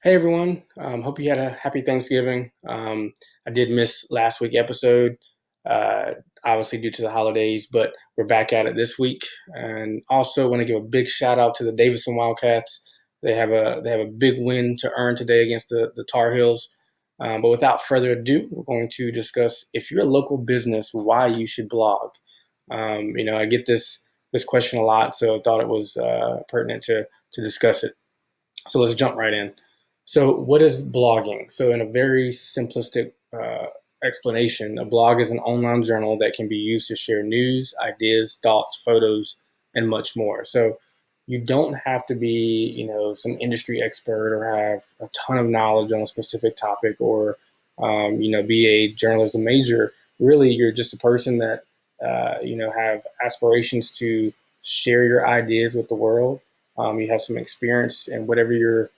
Hey everyone, hope you had a happy Thanksgiving. I did miss last week episode, uh, obviously due to the holidays, but we're back at it this week. And also want to give a big shout out to the Davidson Wildcats. They have a big win to earn today against the Tar Heels. But without further ado, we're going to discuss if you're a local business, why you should blog. I get this question a lot, so I thought it was pertinent to discuss it. So let's jump right in. So, what is blogging? So, in a very simplistic explanation, a blog is an online journal that can be used to share news, ideas, thoughts, photos, and much more. So, you don't have to be, some industry expert or have a ton of knowledge on a specific topic or, be a journalism major. Really, you're just a person that, have aspirations to share your ideas with the world. You have some experience in whatever your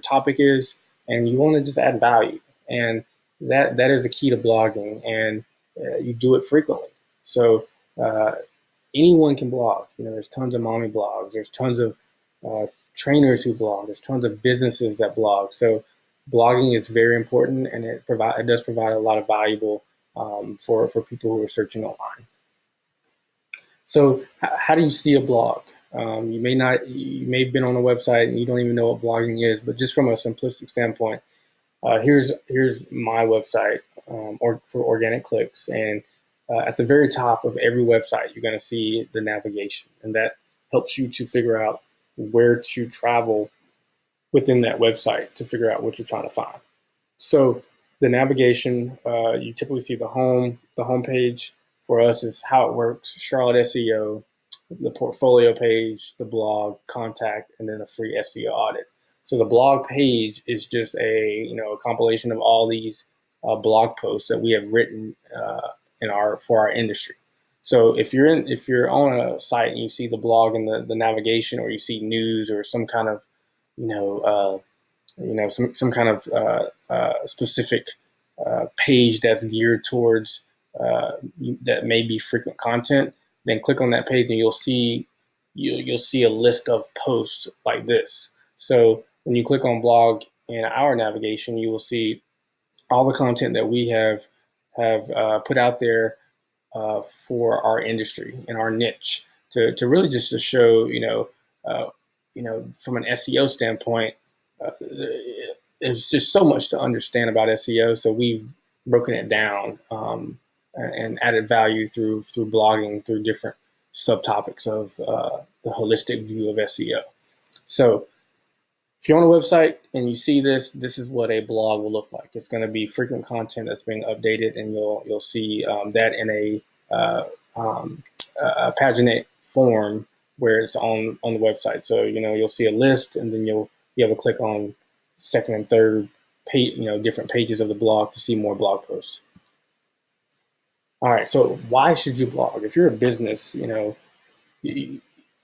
topic is, and you want to just add value. And that is the key to blogging, and you do it frequently. So uh, anyone can blog. There's tons of mommy blogs. There's tons of uh, trainers who blog. There's tons of businesses that blog. So blogging is very important, and it does provide a lot of valuable for people who are searching online. So, how do you see a blog? You may have been on a website and you don't even know what blogging is, but just from a simplistic standpoint, here's my website or for organic clicks, and at the very top of every website, you're going to see the navigation, and that helps you to figure out where to travel within that website to figure out what you're trying to find. So the navigation, you typically see the home page for us is how it works, Charlotte SEO, the portfolio page, the blog, contact, and then a free SEO audit. So the blog page is just a compilation of all these blog posts that we have written for our industry. So if you're on a site and you see the blog and the navigation, or you see news or some kind of you know uh, some kind of specific page that's geared towards that may be frequent content, then click on that page and you'll see a list of posts like this. So when you click on blog in our navigation, you will see all the content that we have put out there for our industry and our niche to really just to show from an SEO standpoint. There's just so much to understand about SEO, so we've broken it down and added value through blogging through different subtopics of the holistic view of SEO. So if you're on a website and you see this, this is what a blog will look like. It's going to be frequent content that's being updated, and you'll see that in a paginate form where it's on the website. So you'll see a list, and then you'll be able to click on second and third page, different pages of the blog to see more blog posts. All right, so why should you blog? If you're a business, you,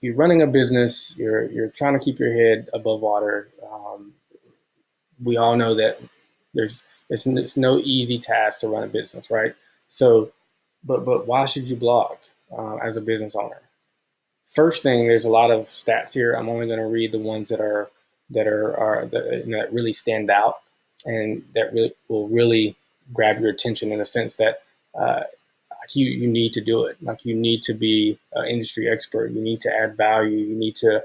you're running a business, you're trying to keep your head above water. We all know that it's no easy task to run a business, right? So, but why should you blog as a business owner? First thing, there's a lot of stats here. I'm only going to read the ones that really stand out and that really will really grab your attention in a sense that you need to do it. Like, you need to be an industry expert. You need to add value. You need to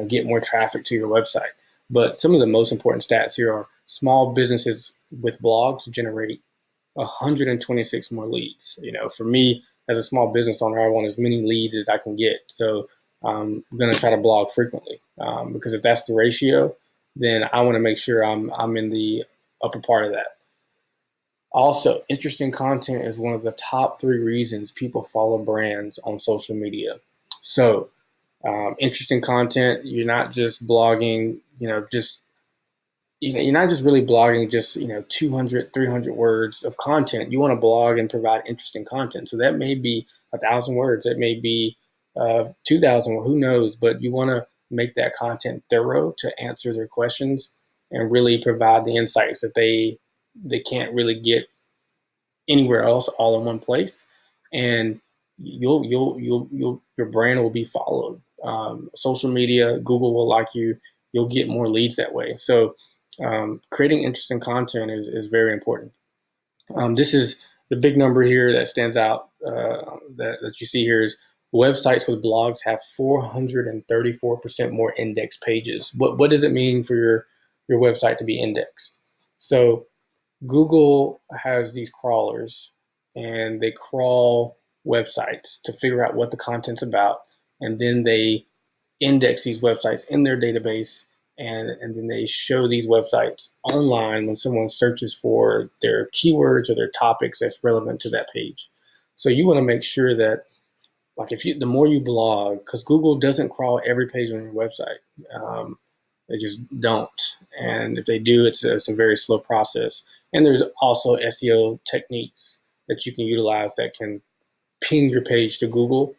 get more traffic to your website. But some of the most important stats here are small businesses with blogs generate 126 more leads. For me as a small business owner, I want as many leads as I can get. So I'm going to try to blog frequently because if that's the ratio, then I want to make sure I'm in the upper part of that. Also, interesting content is one of the top 3 reasons people follow brands on social media. So, interesting content, you're not just blogging, you're not just really blogging just 200 300 words of content. You want to blog and provide interesting content, so that may be 1,000 words, that may be 2,000, who knows, but you want to make that content thorough to answer their questions and really provide the insights that they can't really get anywhere else all in one place. And your brand will be followed. Social media, Google will like you. you'll get more leads that way. So creating interesting content is very important. This is the big number here that stands out that you see here is websites with blogs have 434% more index pages. What does it mean for your website to be indexed? So Google has these crawlers, and they crawl websites to figure out what the content's about, and then they index these websites in their database, and then they show these websites online when someone searches for their keywords or their topics that's relevant to that page. So you want to make sure that, like, the more you blog, because Google doesn't crawl every page on your website. They just don't, and if they do, it's a very slow process. And there's also SEO techniques that you can utilize that can ping your page to Google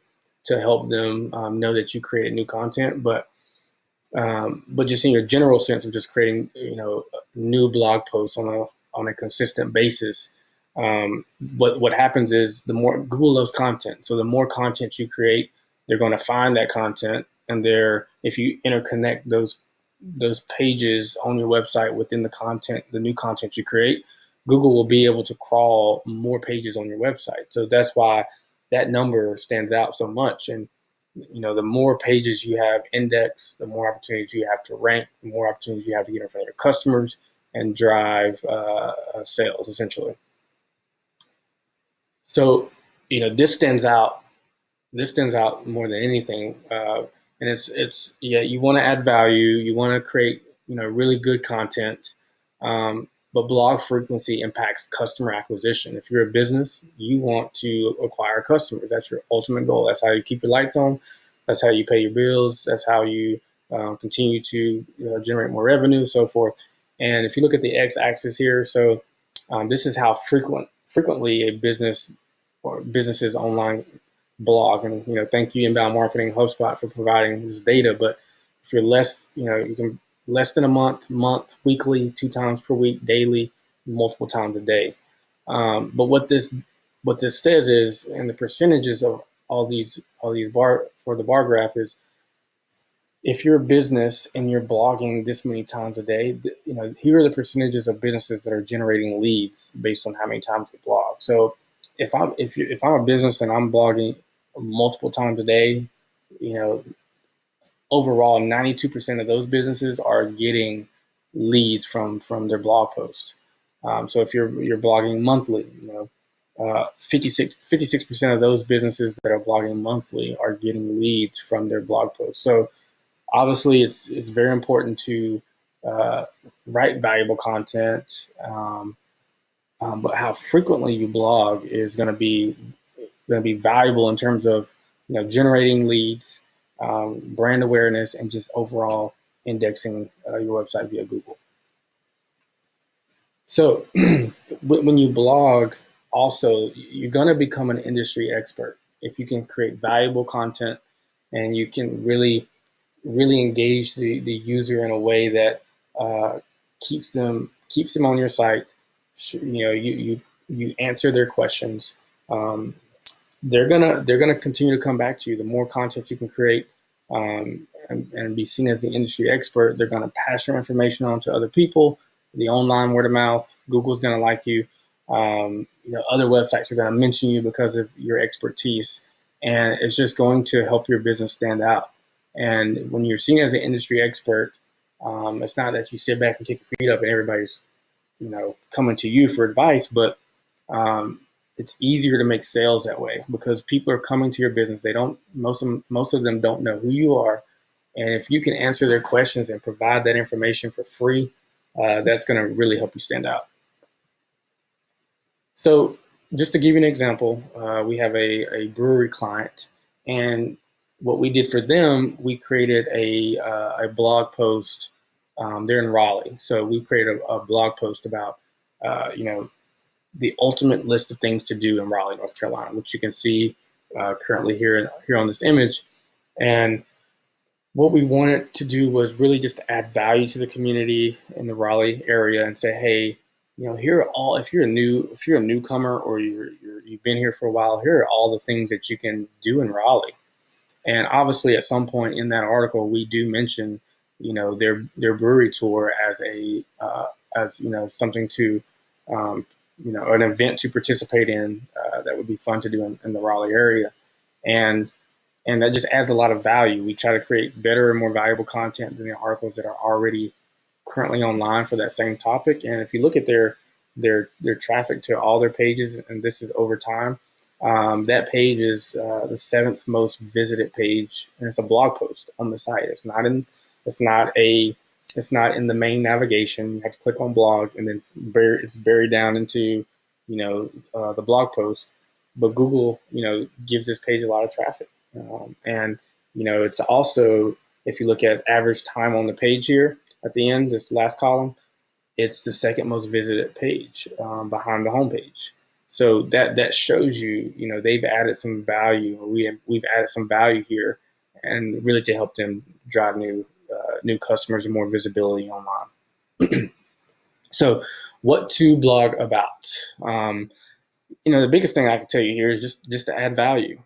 to help them know that you created new content. But just in your general sense of just creating, new blog posts on a consistent basis, what happens is the more Google loves content, so the more content you create, they're going to find that content, and if you interconnect those pages on your website within the new content you create, Google will be able to crawl more pages on your website. So that's why that number stands out so much. And the more pages you have indexed, the more opportunities you have to rank, the more opportunities you have to get in front of your customers and drive sales, essentially. So, this stands out. This stands out more than anything, and it's yeah. You want to add value. You want to create really good content. But blog frequency impacts customer acquisition. If you're a business, you want to acquire customers. That's your ultimate goal. That's how you keep your lights on. That's how you pay your bills. That's how you continue to generate more revenue, so forth. And if you look at the x-axis here, so this is how frequently a business or businesses online blog. And thank you, Inbound Marketing, HubSpot, for providing this data. But if you're less, you can less than a month, weekly, 2 times per week, daily, multiple times a day. But what this says is, and the percentages of all these bar for the bar graph is, if you're a business and you're blogging this many times a day, here are the percentages of businesses that are generating leads based on how many times they blog. So if I'm a business and I'm blogging multiple times a day, overall 92% of those businesses are getting leads from their blog posts. So if you're blogging monthly, 56% of those businesses that are blogging monthly are getting leads from their blog posts. So obviously, it's very important to write valuable content, but how frequently you blog is going to be valuable in terms of generating leads, brand awareness, and just overall indexing your website via Google. So when you blog, also you're going to become an industry expert if you can create valuable content and you can really engage the user in a way that keeps them on your site. You answer their questions. They're gonna continue to come back to you. The more content you can create and be seen as the industry expert, they're gonna pass your information on to other people. The online word of mouth, Google's gonna like you. Other websites are gonna mention you because of your expertise, and it's just going to help your business stand out. And when you're seen as an industry expert, it's not that you sit back and kick your feet up and everybody's, coming to you for advice, but it's easier to make sales that way because people are coming to your business. Most of them don't know who you are. And if you can answer their questions and provide that information for free, that's going to really help you stand out. So just to give you an example, we have a brewery client, and what we did for them, we created a blog post. They're in Raleigh, so we created a blog post about the ultimate list of things to do in Raleigh, North Carolina, which you can see currently here on this image. And what we wanted to do was really just to add value to the community in the Raleigh area and say, hey, here are all, if you're a newcomer or you've been here for a while, here are all the things that you can do in Raleigh. And obviously, at some point in that article, we do mention their brewery tour as a as something to an event to participate in that would be fun to do in the Raleigh area, and that just adds a lot of value. We try to create better and more valuable content than the articles that are already currently online for that same topic. And if you look at their traffic to all their pages, and this is over time, that page is the seventh most visited page, and it's a blog post on the site. It's not a it's not in the main navigation. You have to click on blog, and then it's buried down into the blog post. But Google gives this page a lot of traffic, and it's also, if you look at average time on the page here at the end, this last column, it's the second most visited page behind the homepage. So that shows they've added some value. We've added some value here, and really to help them drive new customers and more visibility online. So, what to blog about? The biggest thing I can tell you here is just to add value.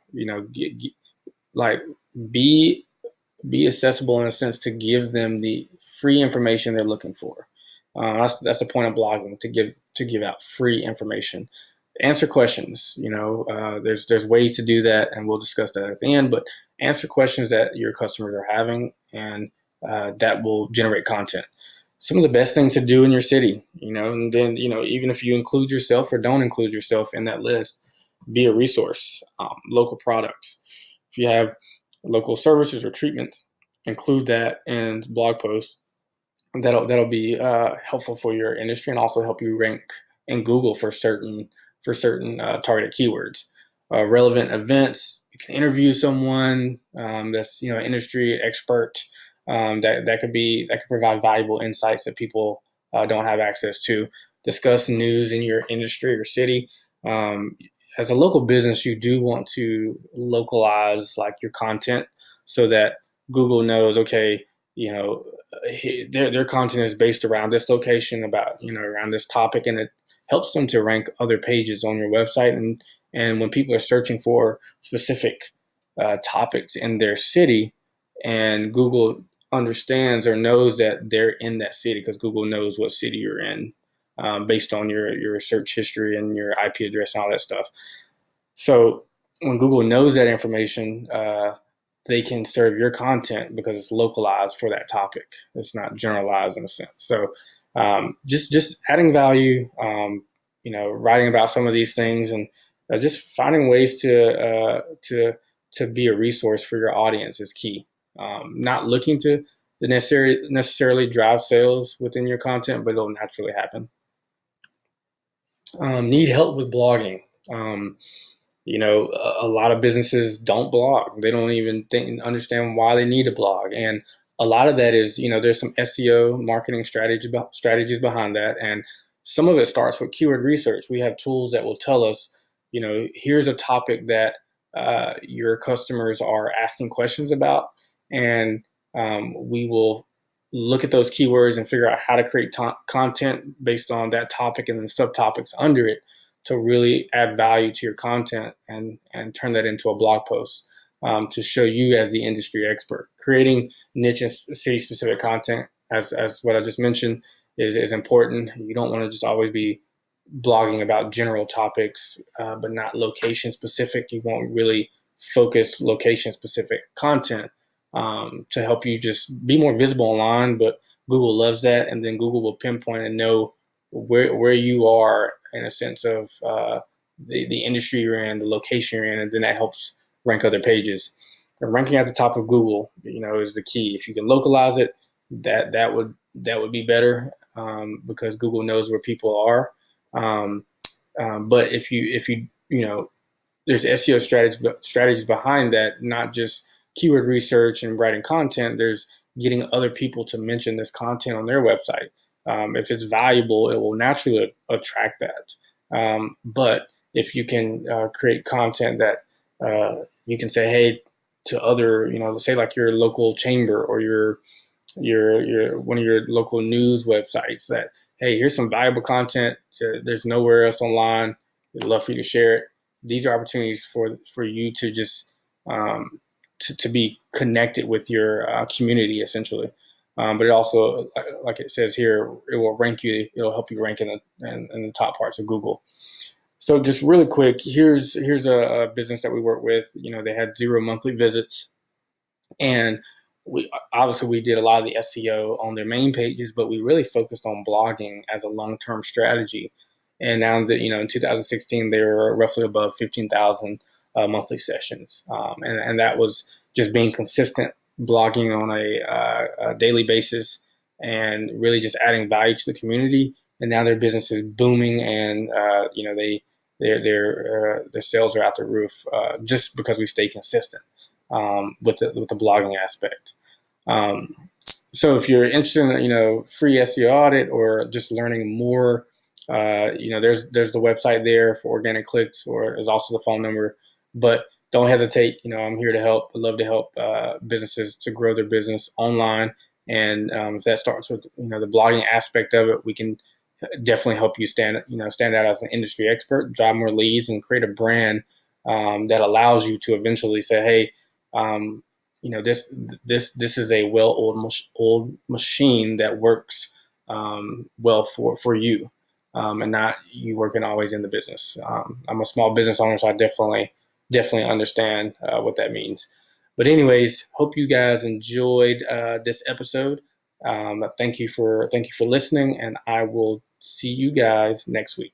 Like be be accessible in a sense to give them the free information they're looking for. That's the point of blogging, to give out free information. Answer questions. There's ways to do that, and we'll discuss that at the end. But answer questions that your customers are having, and that will generate content. Some of the best things to do in your city, and then even if you include yourself or don't include yourself in that list, be a resource. Local products. If you have local services or treatments, include that in blog posts. That'll be helpful for your industry, and also help you rank in Google for certain targeted keywords. Relevant events. You can interview someone that's an industry expert that could provide valuable insights that people don't have access to. Discuss news in your industry or city. As a local business, you do want to localize like your content so that Google knows, okay, their content is based around this location, about around this topic, and it helps them to rank other pages on your website. And when people are searching for specific topics in their city, and Google understands or knows that they're in that city, because Google knows what city you're in based on your search history and your IP address and all that stuff. So when Google knows that information, they can serve your content because it's localized for that topic. It's not generalized in a sense. So just adding value, writing about some of these things, and just finding ways to be a resource for your audience is key. Not looking to necessarily drive sales within your content, but it'll naturally happen. Need help with blogging. A lot of businesses don't blog. They don't even understand why they need to blog. And a lot of that is, there's some SEO marketing strategies behind that. And some of it starts with keyword research. We have tools that will tell us, here's a topic that your customers are asking questions about. And we will look at those keywords and figure out how to create content based on that topic and the subtopics under it, to really add value to your content and turn that into a blog post to show you as the industry expert. Creating niche and city-specific content, as what I just mentioned, is important. You don't want to just always be blogging about general topics, but not location-specific. You want really focused location-specific content to help you just be more visible online. But Google loves that, and then Google will pinpoint and know where you are in a sense of the industry you're in, the location you're in, and then that helps rank other pages. And ranking at the top of Google, is the key. If you can localize it, that would be better because Google knows where people are. But if you there's SEO strategies behind that, not just keyword research and writing content. There's getting other people to mention this content on their website. If it's valuable, it will naturally attract that. But if you can create content that you can say, hey, to other, say like your local chamber or your one of your local news websites, that, hey, here's some valuable content. There's nowhere else online. We'd love for you to share it. These are opportunities for you to just to be connected with your community, essentially. But it also, like it says here, it will rank you. It'll help you rank in the top parts of Google. So just really quick, here's a business that we work with. They had 0 monthly visits, and we did a lot of the SEO on their main pages, but we really focused on blogging as a long-term strategy. And now that in 2016 they were roughly above 15,000 monthly sessions, and that was just being consistent, blogging on a daily basis, and really just adding value to the community. And now their business is booming, and their sales are out the roof, just because we stay consistent with the blogging aspect. Um, so if you're interested in free SEO audit or just learning more, there's the website there for organic clicks, or there's also the phone number. But don't hesitate. I'm here to help. I love to help businesses to grow their business online. And if that starts with the blogging aspect of it, we can definitely help you stand out as an industry expert, drive more leads, and create a brand that allows you to eventually say, hey, um, this is a old machine that works well for you, and not you working always in the business. I'm a small business owner, so I definitely understand what that means. But anyways, hope you guys enjoyed this episode. Thank you for listening, and I will see you guys next week.